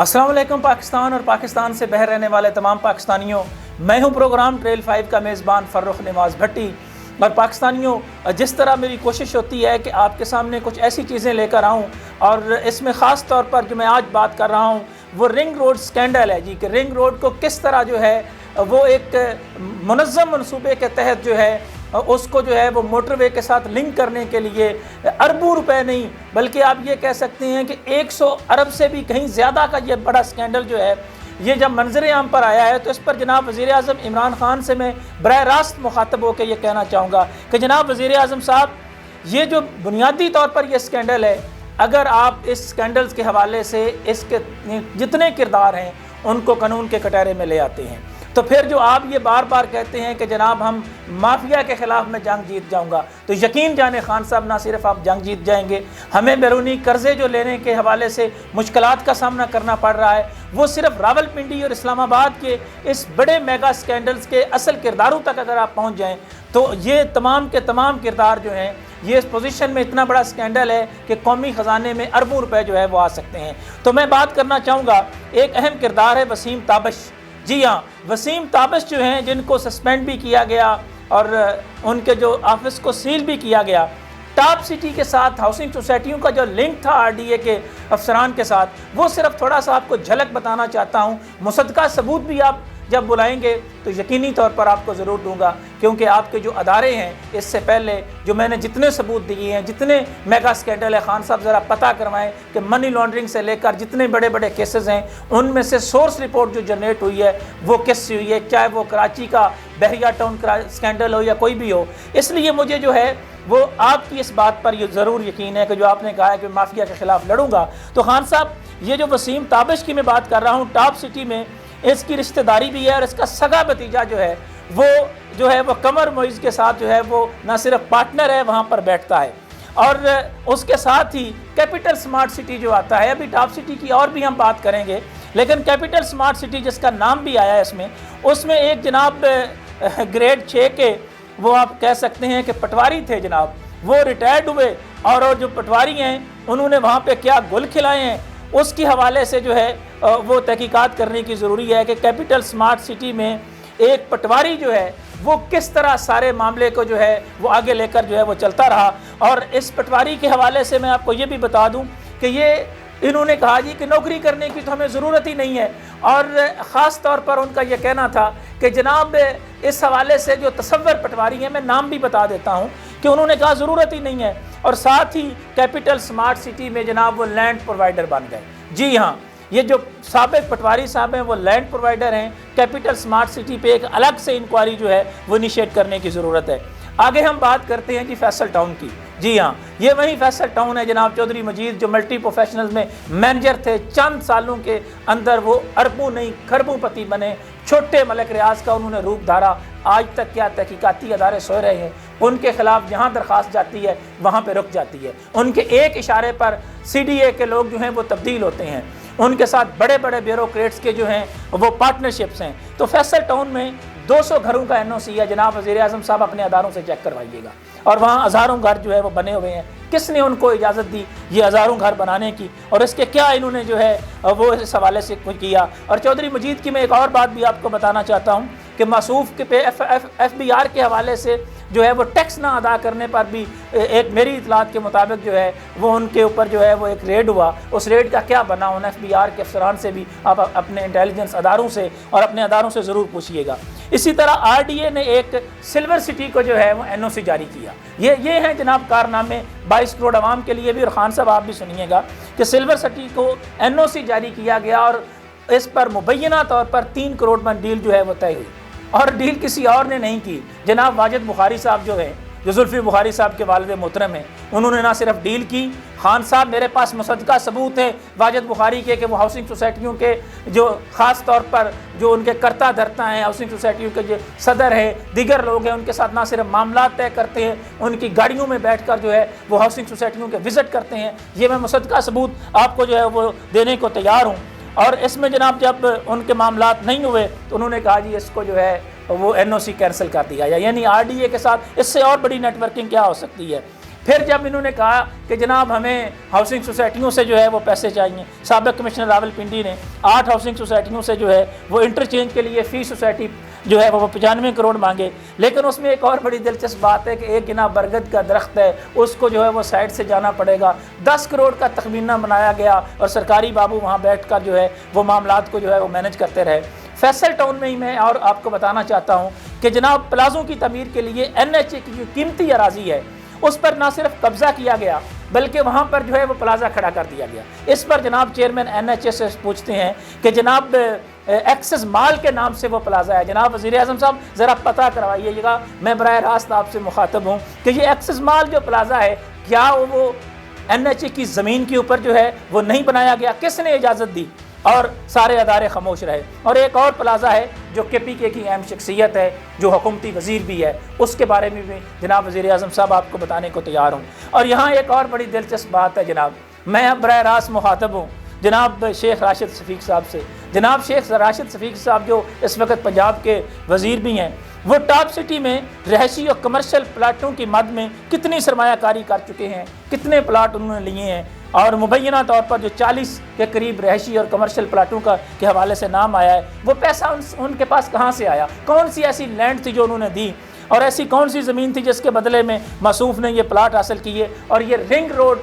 السلام علیکم پاکستان اور پاکستان سے بہر رہنے والے تمام پاکستانیوں، میں ہوں پروگرام ٹریل 5 کا میزبان فرخ نواز بھٹی۔ اور پاکستانیوں، جس طرح میری کوشش ہوتی ہے کہ آپ کے سامنے کچھ ایسی چیزیں لے کر آؤں، اور اس میں خاص طور پر جو میں آج بات کر رہا ہوں وہ رنگ روڈ سکینڈل ہے جی، کہ رنگ روڈ کو کس طرح جو ہے وہ ایک منظم منصوبے کے تحت جو ہے اس کو جو ہے وہ موٹر وے کے ساتھ لنک کرنے کے لیے اربوں روپے نہیں بلکہ آپ یہ کہہ سکتے ہیں کہ 100 ارب سے بھی کہیں زیادہ کا یہ بڑا سکینڈل جو ہے، یہ جب منظر عام پر آیا ہے تو اس پر جناب وزیر اعظم عمران خان سے میں براہ راست مخاطب ہو کے یہ کہنا چاہوں گا کہ جناب وزیر اعظم صاحب، یہ جو بنیادی طور پر یہ سکینڈل ہے، اگر آپ اس سکینڈلز کے حوالے سے اس کے جتنے کردار ہیں ان کو قانون کے کٹہرے میں لے آتے ہیں، تو پھر جو آپ یہ بار بار کہتے ہیں کہ جناب ہم مافیا کے خلاف میں جنگ جیت جاؤں گا، تو یقین جانے خان صاحب، نہ صرف آپ جنگ جیت جائیں گے، ہمیں بیرونی قرضے جو لینے کے حوالے سے مشکلات کا سامنا کرنا پڑ رہا ہے، وہ صرف راولپنڈی اور اسلام آباد کے اس بڑے میگا سکینڈلز کے اصل کرداروں تک اگر آپ پہنچ جائیں تو یہ تمام کے تمام کردار جو ہیں، یہ اس پوزیشن میں اتنا بڑا سکینڈل ہے کہ قومی خزانے میں اربوں روپے جو ہے وہ آ سکتے ہیں۔ تو میں بات کرنا چاہوں گا، ایک اہم کردار ہے وسیم تابش۔ جی ہاں، وسیم تابش جو ہیں جن کو سسپینڈ بھی کیا گیا اور ان کے جو آفس کو سیل بھی کیا گیا، ٹاپ سٹی کے ساتھ ہاؤسنگ سوسائٹیوں کا جو لنک تھا آر ڈی اے کے افسران کے ساتھ، وہ صرف تھوڑا سا آپ کو جھلک بتانا چاہتا ہوں۔ مصدقہ ثبوت بھی آپ جب بلائیں گے تو یقینی طور پر آپ کو ضرور دوں گا، کیونکہ آپ کے جو ادارے ہیں اس سے پہلے جو میں نے جتنے ثبوت دیے ہیں، جتنے میگا سکینڈل ہے، خان صاحب ذرا پتہ کروائیں کہ منی لانڈرنگ سے لے کر جتنے بڑے بڑے کیسز ہیں ان میں سے سورس رپورٹ جو جنریٹ ہوئی ہے وہ کس سے ہوئی ہے، چاہے وہ کراچی کا بحریہ ٹاؤن سکینڈل ہو یا کوئی بھی ہو۔ اس لیے مجھے جو ہے وہ آپ کی اس بات پر یہ ضرور یقین ہے کہ جو آپ نے کہا ہے کہ مافیا کے خلاف لڑوں گا، تو خان صاحب یہ جو وسیم تابش کی میں بات کر رہا ہوں، ٹاپ سٹی میں اس کی رشتہ داری بھی ہے اور اس کا سگا بھتیجا جو ہے وہ قمر معیز کے ساتھ جو ہے وہ نہ صرف پارٹنر ہے، وہاں پر بیٹھتا ہے، اور اس کے ساتھ ہی کیپٹل سمارٹ سٹی جو آتا ہے، ابھی ٹاپ سٹی کی اور بھی ہم بات کریں گے، لیکن کیپٹل سمارٹ سٹی جس کا نام بھی آیا ہے اس میں ایک جناب گریڈ 6 کے وہ آپ کہہ سکتے ہیں کہ پٹواری تھے جناب، وہ ریٹائرڈ ہوئے، اور جو پٹواری ہیں انہوں نے وہاں پہ کیا گل کھلائے ہیں اس کے حوالے سے جو ہے وہ تحقیقات کرنے کی ضروری ہے کہ کیپٹل سمارٹ سٹی میں ایک پٹواری جو ہے وہ کس طرح سارے معاملے کو جو ہے وہ آگے لے کر جو ہے وہ چلتا رہا۔ اور اس پٹواری کے حوالے سے میں آپ کو یہ بھی بتا دوں کہ یہ انہوں نے کہا جی کہ نوکری کرنے کی تو ہمیں ضرورت ہی نہیں ہے، اور خاص طور پر ان کا یہ کہنا تھا کہ جناب اس حوالے سے جو تصور پٹواری ہیں، میں نام بھی بتا دیتا ہوں کہ انہوں نے کہا ضرورت ہی نہیں ہے، اور ساتھ ہی کیپٹل سمارٹ سٹی میں جناب وہ لینڈ پرووائڈر بن گئے۔ جی ہاں، یہ جو سابق پٹواری صاحب ہیں وہ لینڈ پرووائڈر ہیں۔ کیپٹل سمارٹ سٹی پہ ایک الگ سے انکوائری جو ہے وہ انیشیٹ کرنے کی ضرورت ہے۔ آگے ہم بات کرتے ہیں جی فیصل ٹاؤن کی۔ جی ہاں، یہ وہی فیصل ٹاؤن ہے جناب چودھری مجید جو ملٹی پروفیشنلز میں مینیجر تھے، چند سالوں کے اندر وہ اربوں نہیں کھربوں پتی بنے، چھوٹے ملک ریاض کا انہوں نے روپ دھارا۔ آج تک کیا تحقیقاتی ادارے سوئے رہے ہیں، ان کے خلاف جہاں درخواست جاتی ہے وہاں پہ رک جاتی ہے، ان کے ایک اشارے پر سی ڈی اے کے لوگ جو ہیں وہ تبدیل ہوتے ہیں، ان کے ساتھ بڑے بڑے بیوروکریٹس کے جو ہیں وہ پارٹنرشپس ہیں۔ تو فیصل ٹاؤن میں 200 گھروں کا NOC ہے جناب وزیر اعظم صاحب، اپنے اداروں سے چیک کروائیے گا، اور وہاں ہزاروں گھر جو ہے وہ بنے ہوئے ہیں۔ کس نے ان کو اجازت دی یہ ہزاروں گھر بنانے کی، اور اس کے کیا انہوں نے جو ہے وہ اس حوالے سے کیا۔ اور چودھری مجید کی میں ایک اور بات بھی آپ کو بتانا چاہتا ہوں کہ موصوف کے پہ FBR کے حوالے سے جو ہے وہ ٹیکس نہ ادا کرنے پر بھی ایک میری اطلاعات کے مطابق جو ہے وہ ان کے اوپر جو ہے وہ ایک ریڈ ہوا۔ اس ریڈ کا کیا بنا، ان FBR کے افسران سے بھی آپ اپنے انٹیلیجنس اداروں سے اور اپنے اداروں سے ضرور پوچھیے گا۔ اسی طرح RDA نے ایک سلور سٹی کو جو ہے وہ NOC جاری کیا۔ یہ ہیں جناب کارنامے 22 کروڑ عوام کے لیے بھی، اور خان صاحب آپ بھی سنیے گا کہ سلور سٹی کو NOC جاری کیا گیا، اور اس پر مبینہ طور پر 3 کروڑ میں ڈیل جو ہے وہ طے ہوئی، اور ڈیل کسی اور نے نہیں کی، جناب واجد بخاری صاحب جو ہیں، جو زلفی بخاری صاحب کے والد محترم ہیں، انہوں نے نہ صرف ڈیل کی، خان صاحب میرے پاس مصدقہ ثبوت ہے واجد بخاری کے کہ وہ ہاؤسنگ سوسائٹیوں کے جو خاص طور پر جو ان کے کرتا دھرتا ہیں، ہاؤسنگ سوسائٹیوں کے جو صدر ہیں، دیگر لوگ ہیں، ان کے ساتھ نہ صرف معاملات طے کرتے ہیں، ان کی گاڑیوں میں بیٹھ کر جو ہے وہ ہاؤسنگ سوسائٹیوں کے وزٹ کرتے ہیں۔ یہ میں مصدقہ ثبوت آپ کو جو ہے وہ دینے کو تیار ہوں۔ اور اس میں جناب جب ان کے معاملات نہیں ہوئے تو انہوں نے کہا جی اس کو جو ہے وہ NOC کینسل کر دیا، یعنی RDA کے ساتھ اس سے اور بڑی نیٹ ورکنگ کیا ہو سکتی ہے۔ پھر جب انہوں نے کہا کہ جناب ہمیں ہاؤسنگ سوسائٹیوں سے جو ہے وہ پیسے چاہیے، سابق کمشنر راولپنڈی نے 8 ہاؤسنگ سوسائٹیوں سے جو ہے وہ انٹرچینج کے لیے فی سوسائٹی جو ہے وہ 95 کروڑ مانگے، لیکن اس میں ایک اور بڑی دلچسپ بات ہے کہ ایک جناب برگد کا درخت ہے، اس کو جو ہے وہ سائڈ سے جانا پڑے گا، 10 کروڑ کا تخمینہ بنایا گیا اور سرکاری بابو وہاں بیٹھ کر جو ہے وہ معاملات کو جو ہے وہ مینج کرتے رہے۔ فیصل ٹاؤن میں ہی میں اور آپ کو بتانا چاہتا ہوں کہ جناب پلازوں کی تعمیر کے لیے NHA کی جو قیمتی اراضی ہے اس پر نہ صرف قبضہ کیا گیا بلکہ وہاں پر جو ہے وہ پلازہ کھڑا کر دیا گیا۔ اس پر جناب چیئرمین NHA سے پوچھتے ہیں کہ جناب ایکسس مال کے نام سے وہ پلازہ ہے، جناب وزیر اعظم صاحب ذرا پتہ کروائیے گا، میں براہ راست آپ سے مخاطب ہوں کہ یہ ایکسس مال جو پلازہ ہے کیا وہ NHA کی زمین کے اوپر جو ہے وہ نہیں بنایا گیا، کس نے اجازت دی؟ اور سارے ادارے خاموش رہے۔ اور ایک اور پلازہ ہے جو KPK کی اہم شخصیت ہے، جو حکومتی وزیر بھی ہے، اس کے بارے میں بھی جناب وزیر اعظم صاحب آپ کو بتانے کو تیار ہوں۔ اور یہاں ایک اور بڑی دلچسپ بات ہے جناب، میں اب براہ راست مخاطب ہوں جناب شیخ راشد شفیق صاحب سے۔ جناب شیخ راشد شفیق صاحب جو اس وقت پنجاب کے وزیر بھی ہیں، وہ ٹاپ سٹی میں رہائشی اور کمرشل پلاٹوں کی مد میں کتنی سرمایہ کاری کر چکے ہیں، کتنے پلاٹ انہوں نے لیے ہیں، اور مبینہ طور پر جو 40 کے قریب رہائشی اور کمرشل پلاٹوں کے حوالے سے نام آیا ہے، وہ پیسہ ان کے پاس کہاں سے آیا؟ کون سی ایسی لینڈ تھی جو انہوں نے دی، اور ایسی کون سی زمین تھی جس کے بدلے میں موصوف نے یہ پلاٹ حاصل کیے؟ اور یہ رنگ روڈ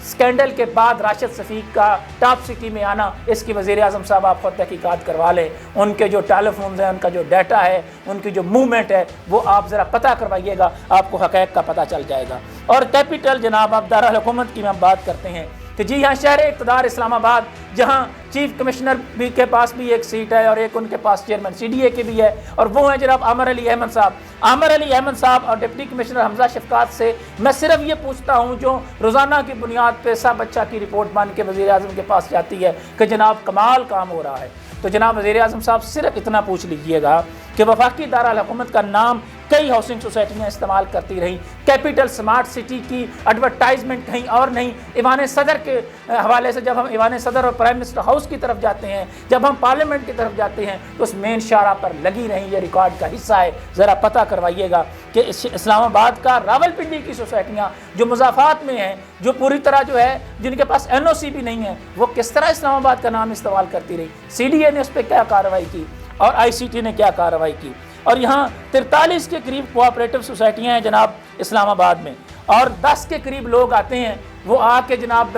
سکینڈل کے بعد راشد شفیق کا ٹاپ سٹی میں آنا، اس کی وزیر اعظم صاحب آپ خود تحقیقات کروا لیں، ان کے جو ٹیلی فونز ہیں، ان کا جو ڈیٹا ہے، ان کی جو موومنٹ ہے، وہ آپ ذرا پتہ کروائیے گا، آپ کو حقائق کا پتہ چل جائے گا۔ اور کیپٹل جناب اب دارالحکومت کی ہم بات کرتے ہیں کہ جی ہاں شہر اقتدار اسلام آباد، جہاں چیف کمشنر بھی کے پاس بھی ایک سیٹ ہے اور ایک ان کے پاس چیئرمین CDA کی بھی ہے، اور وہ ہیں جناب عامر علی احمد صاحب۔ عامر علی احمد صاحب اور ڈپٹی کمشنر حمزہ شفقات سے میں صرف یہ پوچھتا ہوں، جو روزانہ کی بنیاد پہ سب اچھا کی رپورٹ بن کے وزیر اعظم کے پاس جاتی ہے کہ جناب کمال کام ہو رہا ہے، تو جناب وزیر اعظم صاحب صرف اتنا پوچھ لیجئے گا کہ وفاقی دارالحکومت کا نام کئی ہاؤسنگ سوسائٹیاں استعمال کرتی رہیں، کیپٹل سمارٹ سٹی کی ایڈورٹائزمنٹ کہیں اور نہیں، ایوان صدر کے حوالے سے جب ہم ایوان صدر اور پرائم منسٹر ہاؤس کی طرف جاتے ہیں، جب ہم پارلیمنٹ کی طرف جاتے ہیں، تو اس مین شاہراہ پر لگی رہیں، یہ ریکارڈ کا حصہ ہے۔ ذرا پتہ کروائیے گا کہ اسلام آباد کا راولپنڈی کی سوسائٹیاں جو مضافات میں ہیں، جو پوری طرح جو ہے جن کے پاس NOC بھی نہیں ہے، وہ کس طرح اسلام آباد کا نام استعمال کرتی رہی؟ CDA نے اس پہ کیا کارروائی کی اور ICT نے کیا کارروائی کی؟ اور یہاں 43 کے قریب کوآپریٹو سوسائٹیاں ہیں جناب اسلام آباد میں، اور 10 کے قریب لوگ آتے ہیں، وہ آ کے جناب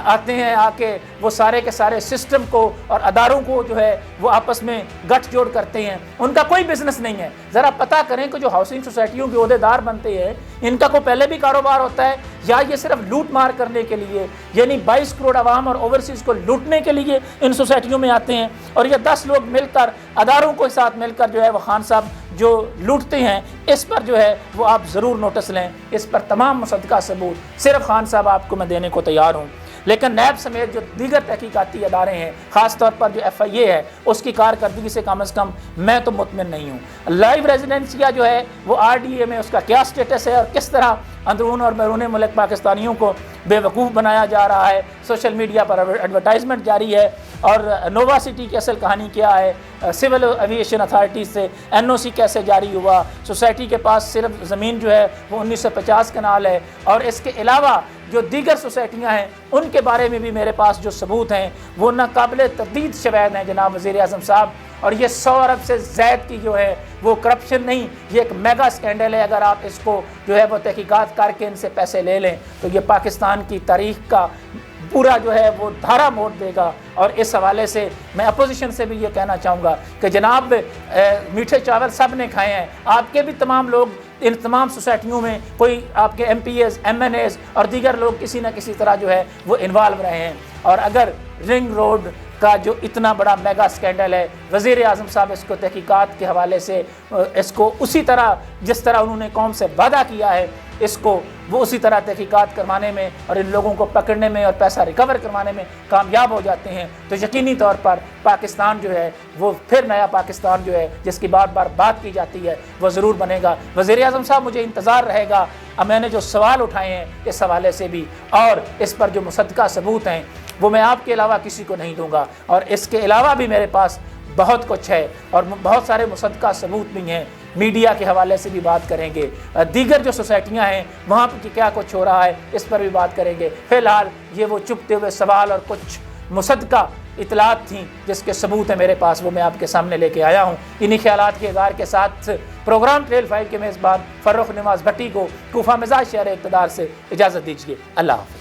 آتے ہیں، آ کے وہ سارے کے سارے سسٹم کو اور اداروں کو جو ہے وہ آپس میں گٹھ جوڑ کرتے ہیں، ان کا کوئی بزنس نہیں ہے۔ ذرا پتہ کریں کہ جو ہاؤسنگ سوسائٹیوں کے عہدیدار بنتے ہیں، ان کا کوئی پہلے بھی کاروبار ہوتا ہے یا یہ صرف لوٹ مار کرنے کے لیے، یعنی 22 کروڑ عوام اور اوورسیز کو لوٹنے کے لیے ان سوسائٹیوں میں آتے ہیں؟ اور یہ 10 لوگ مل کر اداروں کے ساتھ مل کر جو ہے وہ خان صاحب جو لوٹتے ہیں، اس پر جو ہے وہ آپ ضرور نوٹس لیں، اس پر تمام مصدقہ ثبوت صرف خان صاحب آپ کو میں دینے کو تیار ہوں۔ لیکن نیب سمیت جو دیگر تحقیقاتی ادارے ہیں، خاص طور پر جو FIA ہے، اس کی کارکردگی سے کم از کم میں تو مطمئن نہیں ہوں۔ لائیو ریزیڈنسیا جو ہے وہ RDA میں اس کا کیا سٹیٹس ہے، اور کس طرح اندرون اور بیرون ملک پاکستانیوں کو بے وقوف بنایا جا رہا ہے، سوشل میڈیا پر ایڈورٹائزمنٹ جاری ہے، اور نووا سٹی کی اصل کہانی کیا ہے، سول ایویشن اتھارٹی سے NOC کیسے جاری ہوا، سوسائٹی کے پاس صرف زمین جو ہے وہ 1950 کنال ہے، اور اس کے علاوہ جو دیگر سوسائٹیاں ہیں ان کے بارے میں بھی میرے پاس جو ثبوت ہیں وہ ناقابل تردید شواہد ہیں جناب وزیر اعظم صاحب۔ اور یہ 100 ارب سے زائد کی جو ہے وہ کرپشن نہیں، یہ ایک میگا سکینڈل ہے۔ اگر آپ اس کو جو ہے وہ تحقیقات کر کے ان سے پیسے لے لیں تو یہ پاکستان کی تاریخ کا پورا جو ہے وہ دھارا موڑ دے گا۔ اور اس حوالے سے میں اپوزیشن سے بھی یہ کہنا چاہوں گا کہ جناب میٹھے چاول سب نے کھائے ہیں، آپ کے بھی تمام لوگ ان تمام سوسائٹیوں میں، کوئی آپ کے MPs MNAs اور دیگر لوگ کسی نہ کسی طرح جو ہے وہ انوالو رہے ہیں۔ اور اگر رنگ روڈ کا جو اتنا بڑا میگا سکینڈل ہے، وزیر اعظم صاحب اس کو تحقیقات کے حوالے سے اس کو اسی طرح جس طرح انہوں نے قوم سے وعدہ کیا ہے، اس کو وہ اسی طرح تحقیقات کروانے میں اور ان لوگوں کو پکڑنے میں اور پیسہ ریکور کروانے میں کامیاب ہو جاتے ہیں، تو یقینی طور پر پاکستان جو ہے وہ پھر نیا پاکستان جو ہے جس کی بار بار بات کی جاتی ہے وہ ضرور بنے گا۔ وزیر اعظم صاحب مجھے انتظار رہے گا، اب میں نے جو سوال اٹھائے ہیں اس حوالے سے بھی، اور اس پر جو مصدقہ ثبوت ہیں وہ میں آپ کے علاوہ کسی کو نہیں دوں گا، اور اس کے علاوہ بھی میرے پاس بہت کچھ ہے اور بہت سارے مصدقہ ثبوت بھی ہیں، میڈیا کے حوالے سے بھی بات کریں گے، دیگر جو سوسائٹیاں ہیں وہاں پہ کیا کچھ ہو رہا ہے اس پر بھی بات کریں گے۔ فی الحال یہ وہ چپتے ہوئے سوال اور کچھ مصدقہ اطلاعات تھیں جس کے ثبوت ہیں میرے پاس، وہ میں آپ کے سامنے لے کے آیا ہوں۔ انہی خیالات کے اظہار کے ساتھ پروگرام ٹریل 5 کے میزبان فرخ نماز بھٹی کو کوفہ مزاج شہر اقتدار سے اجازت دیجیے۔ اللہ حافظ۔